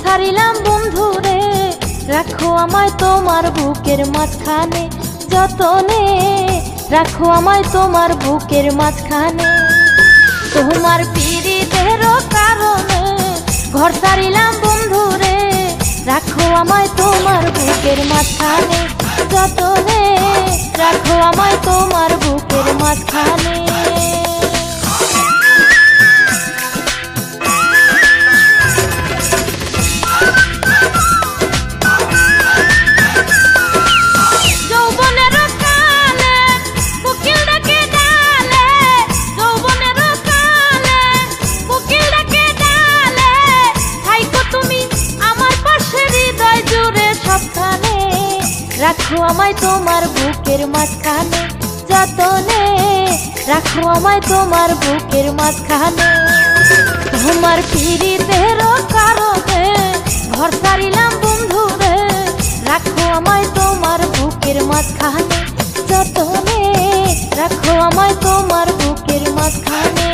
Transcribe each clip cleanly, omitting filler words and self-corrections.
ছাড়িলাম বন্ধুরে, রাখো আমায় তোমার বুকের মাঝখানে, যতনে রাখো আমায় তোমার বুকের মাঝখানে। তোমার পীড়িতের কারণে ঘর ছাড়িলাম বন্ধুরে, রাখো আমায় তোমার বুকের মাঝখানে, যতনে রাখো আমায় তোমার বুকের মাঝখানে। রাখো আমায় তোমার বুকের মাঝখানে, যতনে রাখো আমায় তোমার বুকের মাঝখানে। তোমার পীড়িতের কারণে ঘর ছাড়িলাম বন্ধুরে, রাখো আমায় তোমার বুকের মাঝখানে, যতনে রাখো আমায় তোমার বুকের মাঝখানে।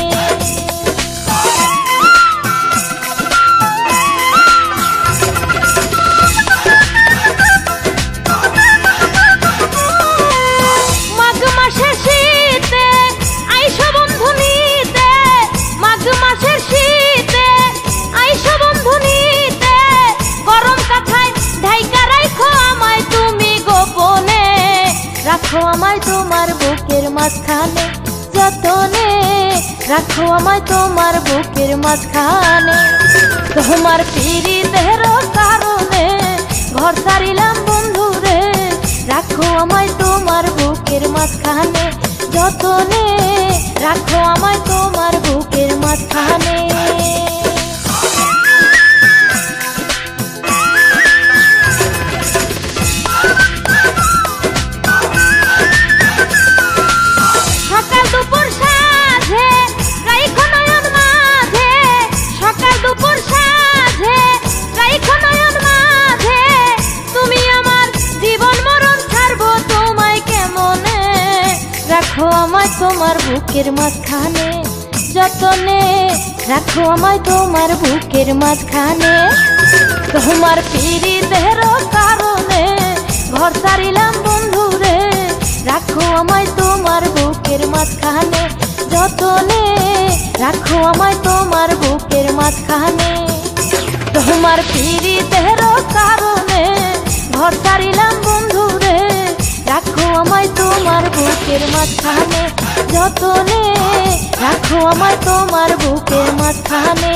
রাখো আমায় তোমার বুকের মাঝখানে, যতনে রাখো আমায় তোমার বুকের মাঝখানে। তোমার পীড়িতের কারণে ঘর ছাড়িলাম বন্ধুরে, রাখো আমায় তোমার বুকের মাঝখানে, যতনে রাখো আমায় তোমার বুকের মাঝখানে। রাখো আমায় তোমার বুকের মাঝখানে, যতনে রাখো আমায় তোমার বুকের মাঝখানে। তোমার পীড়িতের কারণে ঘর ছাড়িলাম বন্ধুরে, রাখো আমায় তোমার বুকের মাঝখানে, যতনে রাখো আমায় তোমার বুকের মাঝখানে। তোমার পীড়িতের কারণে ঘর ছাড়িলাম বন্ধুরে, রাখো আমায় তোমার বুকের মাঝখানে, যতনে রাখো আমায় তোমার বুকের মাঝখানে।